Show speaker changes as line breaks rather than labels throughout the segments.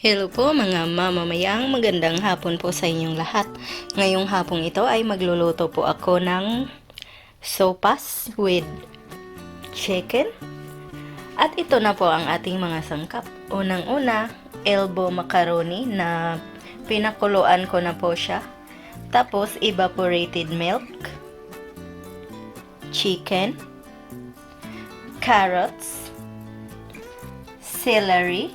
Hello po mga mamamayang, magandang hapon po sa inyong lahat. Ngayong hapong ito ay magluluto po ako ng sopas with chicken. At ito na po ang ating mga sangkap. Unang-una, elbow macaroni na pinakuluan ko na po siya. Tapos evaporated milk, chicken, carrots, celery,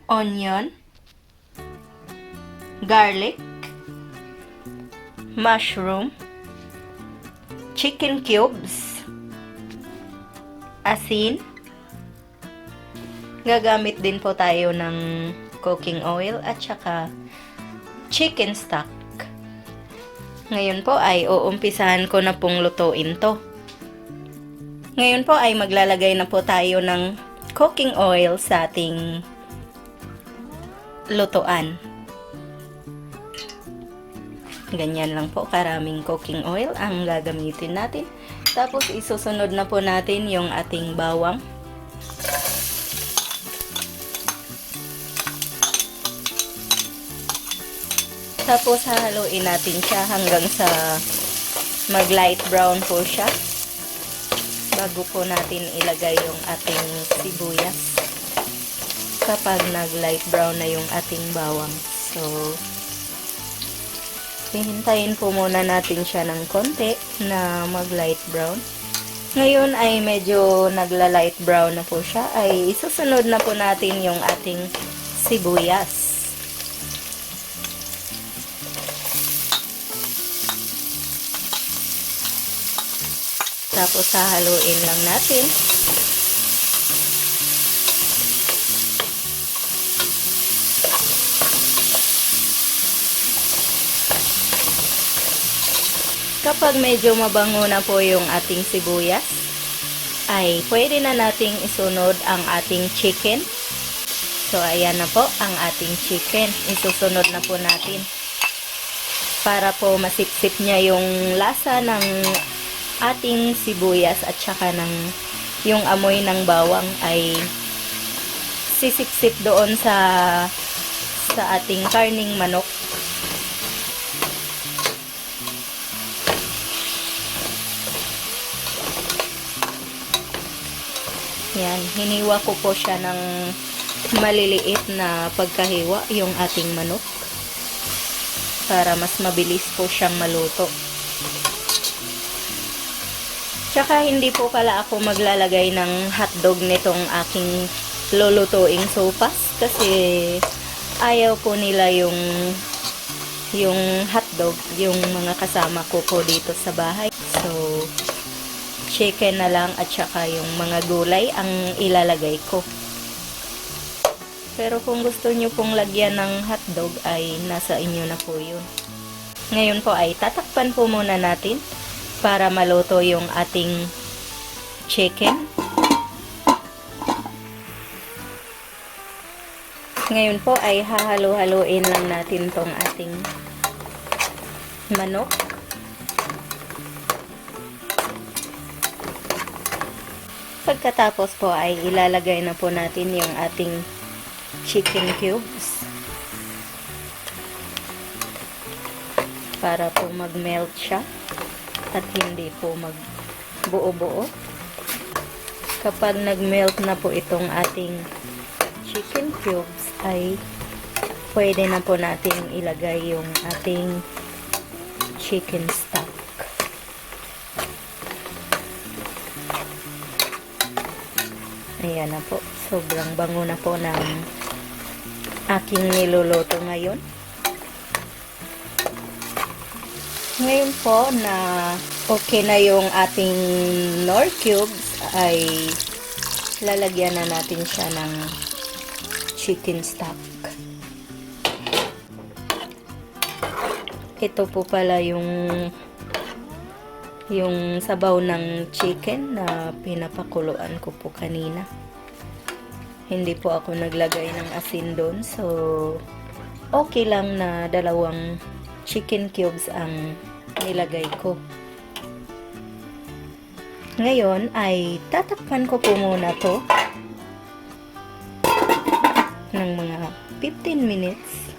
onion, garlic, mushroom, chicken cubes, asin. Gagamit din po tayo ng cooking oil at saka chicken stock. Ngayon po ay uumpisahan ko na pong lutuin to. Ngayon po ay maglalagay na po tayo ng cooking oil sa ating lutuan. Ganyan lang po karaming cooking oil ang gagamitin natin. Tapos isusunod na po natin yung ating bawang. Tapos hahaluin natin siya hanggang sa mag light brown po siya. Bago po natin ilagay yung ating sibuyas. Kapag nag-light brown na yung ating bawang. So, hihintayin po muna natin siya ng konti na mag-light brown. Ngayon ay medyo nagla-light brown na po siya. Ay isusunod na po natin yung ating sibuyas. Tapos hahaluin lang natin. Kapag medyo mabango na po yung ating sibuyas, ay pwede na nating isunod ang ating chicken. So, ayan na po ang ating chicken. Isusunod na po natin. Para po masipsip niya yung lasa ng ating sibuyas at saka ng yung amoy ng bawang ay sisipsip doon sa ating karning manok. Yan, hiniwa ko po siya ng maliliit na pagkahiwa yung ating manok para mas mabilis po siyang maluto. Tsaka hindi po pala ako maglalagay ng hotdog nitong aking lulutuing sopas kasi ayaw po nila yung hotdog, yung mga kasama ko po dito sa bahay. So, chicken na lang at saka yung mga gulay ang ilalagay ko. Pero kung gusto nyo pong lagyan ng hotdog ay nasa inyo na po yun. Ngayon po ay tatakpan po muna natin para maluto yung ating chicken. Ngayon po ay hahalo-haloin lang natin tong ating manok. Pagkatapos po ay ilalagay na po natin yung ating chicken cubes para po mag-melt siya at hindi po magbuo-buo. Kapag nag-melt na po itong ating chicken cubes ay pwede na po natin ilagay yung ating chicken stock. Ayan na po. Sobrang bango na po ng aking niluluto ngayon. Ngayon po na okay na yung ating nor cubes ay lalagyan na natin siya ng chicken stock. Ito po pala yung sabaw ng chicken na pinapakuluan ko po kanina. Hindi po ako naglagay ng asin doon. So, okay lang na dalawang chicken cubes ang nilagay ko. Ngayon ay tatakpan ko po muna to 15 minutes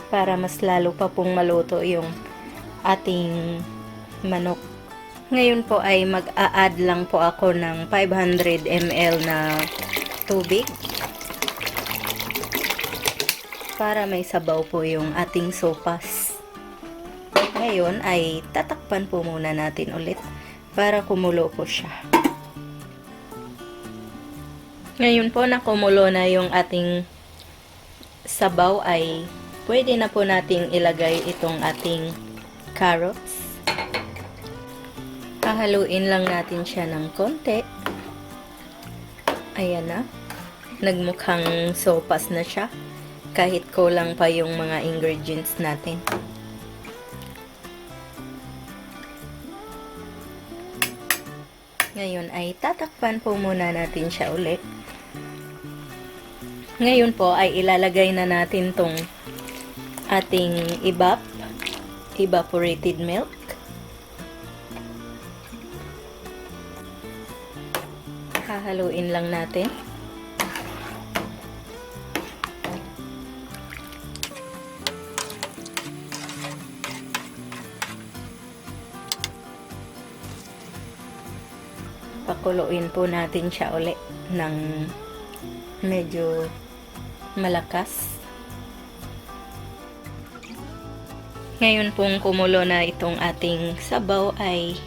para mas lalo pa pong maluto yung ating manok. Ngayon po ay mag-a-add lang po ako ng 500 ml na tubig para may sabaw po yung ating sopas. Ngayon ay tatakpan po muna natin ulit para kumulo po siya. Ngayon po na kumulo na yung ating sabaw ay pwede na po nating ilagay itong ating carrots. Hahaluin lang natin siya ng konti. Ayan na. Nagmukhang sopas na siya. Kahit kulang pa yung mga ingredients natin. Ngayon ay tatakpan po muna natin siya ulit. Ngayon po ay ilalagay na natin tong ating evaporated milk. Hahaluin lang natin. Pakuluin po natin siya ulit ng medyo malakas. Ngayon pong kumulo na itong ating sabaw ay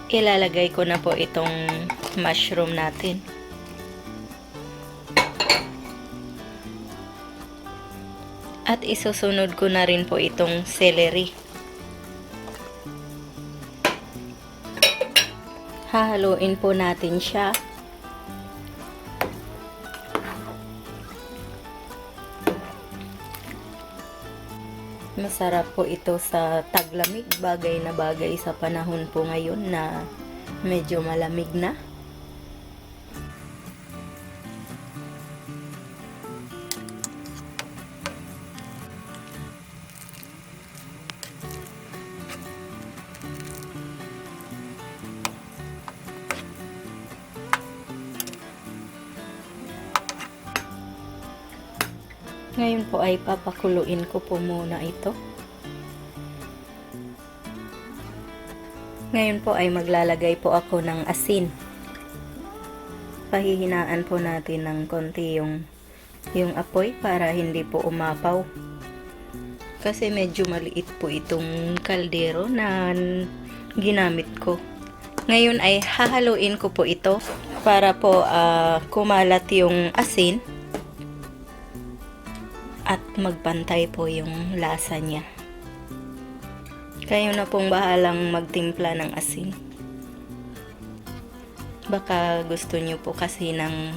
ilalagay ko na po itong mushroom natin. At isusunod ko na rin po itong celery. Hahaluin po natin siya. Masarap po ito sa taglamig, bagay na bagay sa panahon po ngayon na medyo malamig na. Ngayon po ay papakuluin ko po muna ito. Ngayon po ay maglalagay po ako ng asin. Pahihinaan po natin ng konti yung apoy para hindi po umapaw. Kasi medyo maliit po itong kaldero na ginamit ko. Ngayon ay hahaluin ko po ito para po kumalat yung asin. At magpantay po yung lasa niya. Kayo na pong bahalang magtimpla ng asin. Baka gusto nyo po kasi ng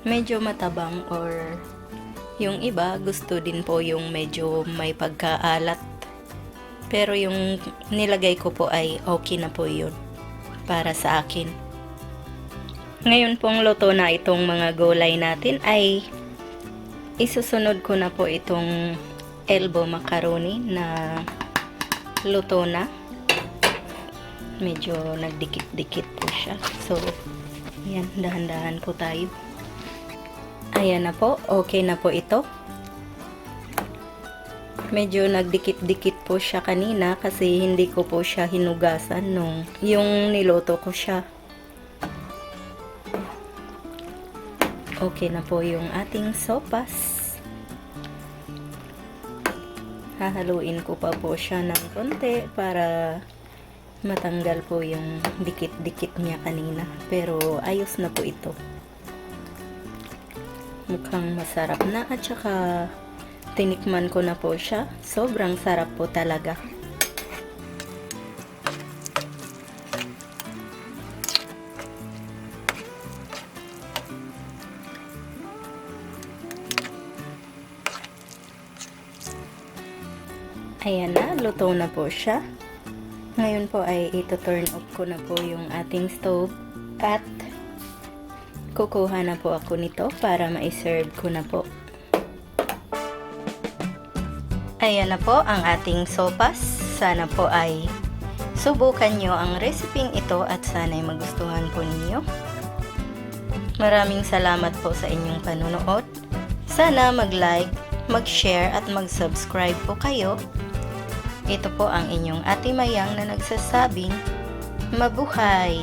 medyo matabang or yung iba gusto din po yung medyo may pagkaalat. Pero yung nilagay ko po ay okay na po yun para sa akin. Ngayon pong luto na itong mga gulay natin ay isusunod ko na po itong elbow macaroni na luto na. Medyo nagdikit-dikit po siya. So, yan, dahan-dahan po tayo. Ayan na po, okay na po ito. Medyo nagdikit-dikit po siya kanina kasi hindi ko po siya hinugasan nung yung niluto ko siya. Okay na po yung ating sopas. Hahaluin ko pa po siya ng konti para matanggal po yung dikit-dikit niya kanina. Pero ayos na po ito. Mukhang masarap na at saka tinikman ko na po siya. Sobrang sarap po talaga. Ayan na, luto na po siya. Ngayon po ay ito-turn off ko na po yung ating stove at kukuha na po ako nito para ma-serve ko na po. Ayan na po ang ating sopas. Sana po ay subukan nyo ang reseping ito at sana'y magustuhan po ninyo. Maraming salamat po sa inyong panunood. Sana mag-like, mag-share at mag-subscribe po kayo. Ito po ang inyong Ate Mayang na nagsasabing, mabuhay!